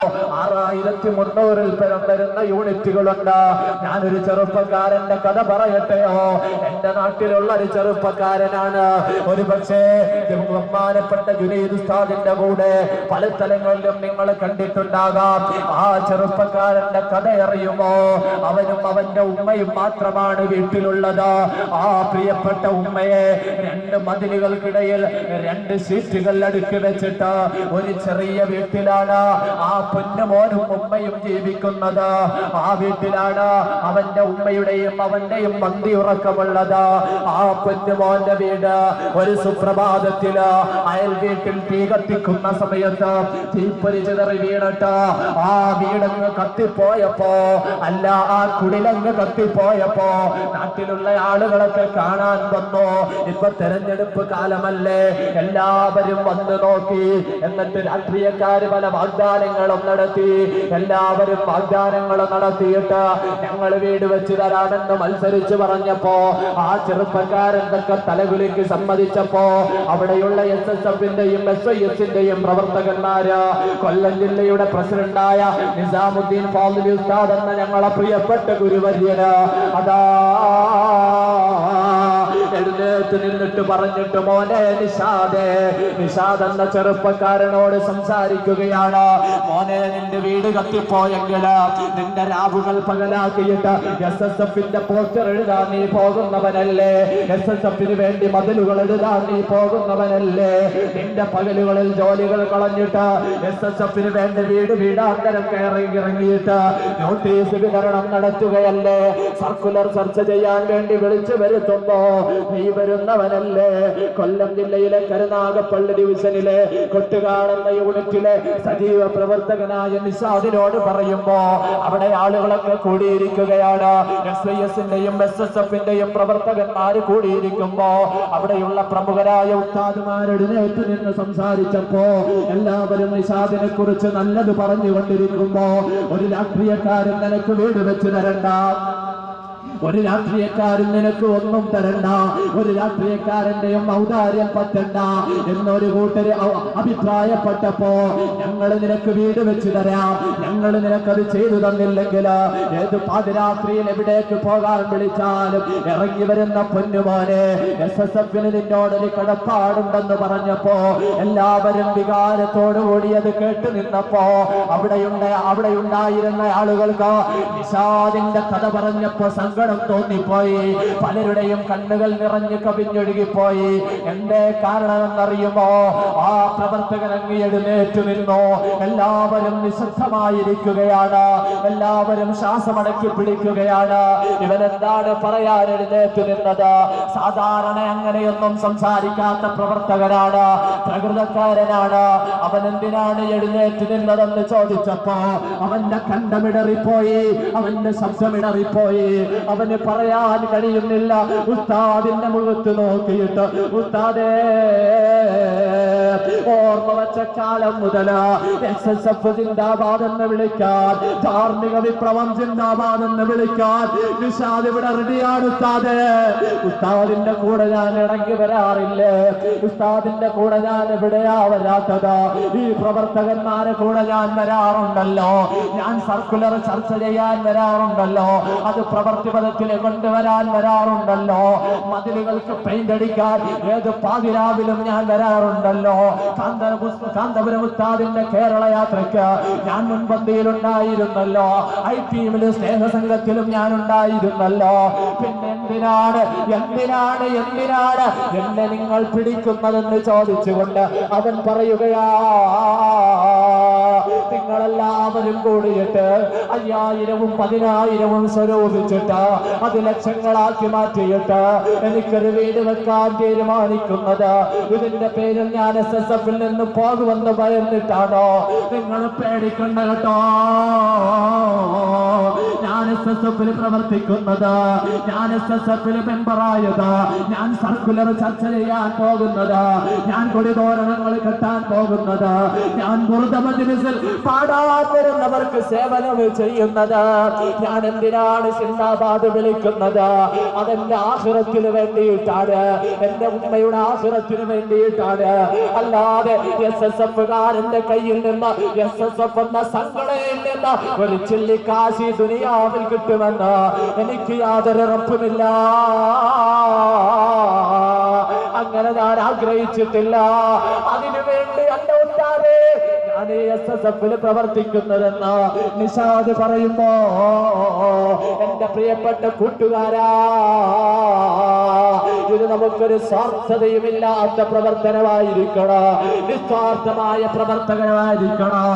6300-ൽ പരം വരുന്ന യൂണിറ്റുകളുണ്ട്. ഞാനൊരു ചെറുപ്പക്കാരന്റെ കഥ പറയട്ടെയോ? എന്റെ നാട്ടിലുള്ള ഒരു ചെറുപ്പക്കാരനാണ്. ഒരു പക്ഷേ ബഹുമാനപ്പെട്ട ജുനൈദ് ഉസ്താദിന്റെ കൂടെ പല സ്ഥലങ്ങളിലും നിങ്ങൾ കണ്ടിട്ടുണ്ടാകാം. ആ ചെറുപ്പക്കാരന്റെ കഥ അറിയുമോ? അവനും അവന്റെ ഉമ്മയും മാത്രമാണ് വീട്ടിലുള്ളത്. ആ പ്രിയപ്പെട്ട ഉമ്മയെ 2 മതിലുകൾക്കിടയിൽ 2 സീറ്റുകൾ അടുക്കി വെച്ചിട്ട് ഒരു ചെറിയ വീട്ടിലാണ് ആ പൊന്നുമോനും ഉമ്മയും ജീവിക്കുന്നത്. ആ വീട്ടിലാണ് അവന്റെ ഉമ്മയുടെയും അവന്റെയും മന്തി ഉറക്കമുള്ളത്. ആ പൊന്നുമോന്റെ വീട് ഒരു സുപ്രഭാതത്തില് അയൽ വീട്ടിൽ തീ കത്തിക്കുന്ന സമയത്ത് തീപ്പൊരി ചിതറി വീണിട്ട് ആ വീടങ്ങ് കത്തിപ്പോയപ്പോ, അല്ല ആ കുടിലങ്ങ് കത്തിപ്പോയപ്പോ നാട്ടിലുള്ള ആളുകളൊക്കെ കാണാൻ വന്നു. ഇപ്പൊ തെരഞ്ഞെടുപ്പ് കാലമല്ലേ, എല്ലാവരും വന്ന് നോക്കി. എന്നിട്ട് രാഷ്ട്രീയക്കാര് പല വാഗ്ദാനങ്ങളും നടത്തി. എല്ലാവരും വാഗ്ദാനങ്ങൾ നടത്തിയിട്ട് ഞങ്ങൾ വീട് വെച്ച് തരാമെന്ന് മത്സരിച്ച് പറഞ്ഞപ്പോ ആ ചെറുപ്പക്കാരെന്തൊക്കെ തലകുലിക്ക് സമ്മതിച്ചപ്പോ അവിടെയുള്ള SSFന്റെയും SYSന്റെയും പ്രവർത്തകന്മാര് കൊല്ലം ജില്ലയുടെ പ്രസിഡന്റായ നിസാമുദ്ദീൻ ഫാദിലി ഉസ്താദ് എന്ന ഞങ്ങളെ പ്രിയപ്പെട്ട ഗുരുവര്യന് അതാ എഴുന്നേറ്റ് നിന്നിട്ട് പറഞ്ഞിട്ട്, മോനെ നിഷാദേ, നിഷാദ് എന്ന ചെറുപ്പക്കാരനോട് സംസാരിക്കുകയാണ്. മോനെ, നിന്റെ വീട് കത്തിപ്പോയെങ്കിൽ നിന്റെ രാവുകൾ പകലാക്കിയിട്ട് SSFന്റെ പോസ്റ്റർ എഴുതാൻ നീ പോകുന്നവനല്ലേ? SSFന് വേണ്ടി മതിലുകൾ എഴുതാൻ നീ പോകുന്നവനല്ലേ? നിന്റെ പകലുകളിൽ ജോലികൾ കളഞ്ഞിട്ട് SSFന് വേണ്ടി വീടാന്തരം കയറി ഇറങ്ങിയിട്ട് നോട്ടീസ് വിതരണം നടത്തുകയല്ലേ? സർക്കുലർ ചർച്ച ചെയ്യാൻ വേണ്ടി വിളിച്ചു വരുത്തുമ്പോ നീ വരുന്നവനല്ലേ? കൊല്ലം ജില്ലയിലെ കരുനാഗപ്പള്ളി ഡിവിഷനിലെ കൊട്ടുകാണെന്ന യൂണിറ്റിലെ സജീവ പ്രവർത്തകനായ നിഷാദിനോട് പറയുമ്പോ അവിടെ ആളുകളൊക്കെ കൂടിയിരിക്കുകയാണ്. SYSന്റെയും SSFന്റെയും പ്രവർത്തകന്മാര് കൂടിയിരിക്കുമ്പോ അവിടെയുള്ള പ്രമുഖരായ ഉസ്താദുമാരെഴുന്നേറ്റ് നിന്ന് സംസാരിച്ചപ്പോ എല്ലാവരും നിഷാദിനെ കുറിച്ച് നല്ലത് പറഞ്ഞുകൊണ്ടിരിക്കുമ്പോ ഒരു രാഷ്ട്രീയക്കാരൻ നിനക്ക് വീട് വെച്ച് തരണ്ട, ഒരു രാഷ്ട്രീയക്കാരൻ നിനക്ക് ഒന്നും തരണ്ട, ഒരു രാഷ്ട്രീയക്കാരന്റെയും ഔദാര്യം പറ്റണ്ട എന്നൊരു കൂട്ടര് അഭിപ്രായപ്പെട്ടപ്പോ ഞങ്ങൾ നിനക്ക് വീട് വെച്ച് തരാം, ഞങ്ങൾ നിനക്കത് ചെയ്തു തന്നില്ലെങ്കിൽ ഏത് പാതിരാത്രിയിൽ എവിടേക്ക് പോകാൻ വിളിച്ചാലും ഇറങ്ങി വരുന്ന പൊന്നുമോനെ, SSFന് നിന്നോടൊരു കടപ്പാടുണ്ടെന്ന് പറഞ്ഞപ്പോ എല്ലാവരും വികാരത്തോടു കൂടി അത് കേട്ടു നിന്നപ്പോ അവിടെയുണ്ടായിരുന്ന ആളുകൾക്ക് നിഷാദിന്റെ കഥ പറഞ്ഞപ്പോ സങ്കടം തോന്നിപ്പോയി. പലരുടെയും കണ്ണുകൾ നിറഞ്ഞു കവിഞ്ഞൊഴുകിപ്പോയി. എന്തേ കാരണമെന്നറിയുമോ? ആ പ്രവർത്തകൻ അങ്ങ് എഴുന്നേറ്റു നിന്നു. എല്ലാവരും നിശബ്ദമായിരിക്കുകയാണ്. എല്ലാവരും ശ്വാസമടക്കി പിടിക്കുകയാണ്. ഇവനെന്താണ് പറയാൻ എഴുന്നേറ്റു നിന്നത്? സാധാരണ അങ്ങനെയൊന്നും സംസാരിക്കാത്ത പ്രവർത്തകനാണ്, പ്രകൃതക്കാരനാണ്. അവൻ എന്തിനാണ് എഴുന്നേറ്റ് നിന്നതെന്ന് ചോദിച്ചപ്പോ അവന്റെ കണ്ടമിടറിപ്പോയി, അവന്റെ ശബ്ദമിടറിപ്പോയി. അവന് പറയാൻ കഴിയുന്നില്ല. ഉസ്താദിന്റെ മുഖത്ത് നോക്കിയിട്ട്, ഉസ്താദേ, ഓർമ്മ വച്ച കാലം മുതൽ SSF സിന്ദാബാദ് എന്ന് വിളിക്കാൻ, ധാർമ്മിക വിപ്ലവം സിന്ദാബാദ് എന്ന് വിളിക്കാൻ നിഷാദ് ഇവിടെ റെഡിയാണ്. ഉസ്താദേ, ഉസ്താദിന്റെ കൂടെ ഞാൻ ഇറങ്ങി വരാറില്ലേ? ഉസ്താദിന്റെ കൂടെ ഞാൻ എവിടെയാ വരാത്തത്? ഈ പ്രവർത്തകന്മാരെ കൂടെ ഞാൻ വരാറുണ്ടല്ലോ, ഞാൻ സർക്കുലർ ചർച്ച ചെയ്യാൻ വരാറുണ്ടല്ലോ, അത് പ്രവർത്തിപഥത്തിൽ കൊണ്ടുവരാൻ വരാറുണ്ടല്ലോ, മതിലുകൾക്ക് പെയിന്റ് അടിക്കാൻ ഏത് പാതിരാവിലും ഞാൻ വരാറുണ്ടല്ലോ, കാന്തപുരം ഉസ്താദിന്റെ കേരള യാത്രയ്ക്ക് ഞാൻ മുൻപന്തിയിലുണ്ടായിരുന്നല്ലോ, IPM സ്നേഹസംഘത്തിലും ഞാൻ ഉണ്ടായിരുന്നല്ലോ. പിന്നെ എന്തിനാണ് എന്നെ നിങ്ങൾ പിടിക്കുന്നതെന്ന് ചോദിച്ചുകൊണ്ട് അവൻ പറയുകയാ, നിങ്ങളെല്ലാവരും കൂടിയിട്ട് 5000-ഉം 10000-ഉം സ്വരൂപിച്ചിട്ട് അത് ലക്ഷങ്ങളാക്കി മാറ്റിയിട്ട് എനിക്കൊരു വീട് വെക്കാൻ തീരുമാനിക്കുന്നത് ഇതിന്റെ പേരിൽ ഞാൻ SSFൽ നിന്ന് പോകുമെന്ന് ഭയന്നിട്ടാണോ? നിങ്ങൾ പേടിക്കണ്ട കേട്ടോ. ഞാൻ ഞാൻ SSF പ്രവർത്തിക്കുന്നത്, ഞാൻ SSF മെമ്പറായത്, ഞാൻ സർക്കുലർ ചർച്ച ചെയ്യാൻ പോകുന്നത്, ഞാൻ കൊടിതോരണങ്ങൾ കെട്ടാൻ പോകുന്നത്, ഞാൻ ബുർദ മജ്‌ലിസിൽ പാടാൻ വരുന്നവർക്ക് സേവനം ചെയ്യുന്നത്, ഞാൻ എന്തിനാണ് സിന്ദാബാദ് വിളിക്കുന്നത്? അതെന്റെ ആഖിറത്തിന് വേണ്ടിയിട്ടാണ്, എന്റെ ഉമ്മയുടെ ആഖിറത്തിന് വേണ്ടിയിട്ടാണ്. അല്ലാതെ SSF-കാരന്റെ കയ്യിൽ നിന്ന്, SSF എന്ന സംഘടനയിൽ നിന്ന് ഒരു ചില്ലിക്കാശി ദുനിയാവിൽ കിട്ടുമെന്ന് എനിക്ക് യാതൊരു ഉറപ്പുമില്ല. അങ്ങനെ ഞാൻ ആഗ്രഹിച്ചിട്ടില്ല. അതിനുവേണ്ടി അല്ല ഉണ്ടാതെ ഞാൻ SSF-ൽ പ്രവർത്തിക്കുന്നതെന്ന് നിഷാദ് പറയുമ്പോ, എന്റെ പ്രിയപ്പെട്ട കൂട്ടുകാരാ, ഇത് നമുക്കൊരു സ്വാർത്ഥതയുമില്ലാത്ത പ്രവർത്തനമായിരിക്കണം, നിസ്വാർത്ഥമായ പ്രവർത്തകരായിരിക്കണം.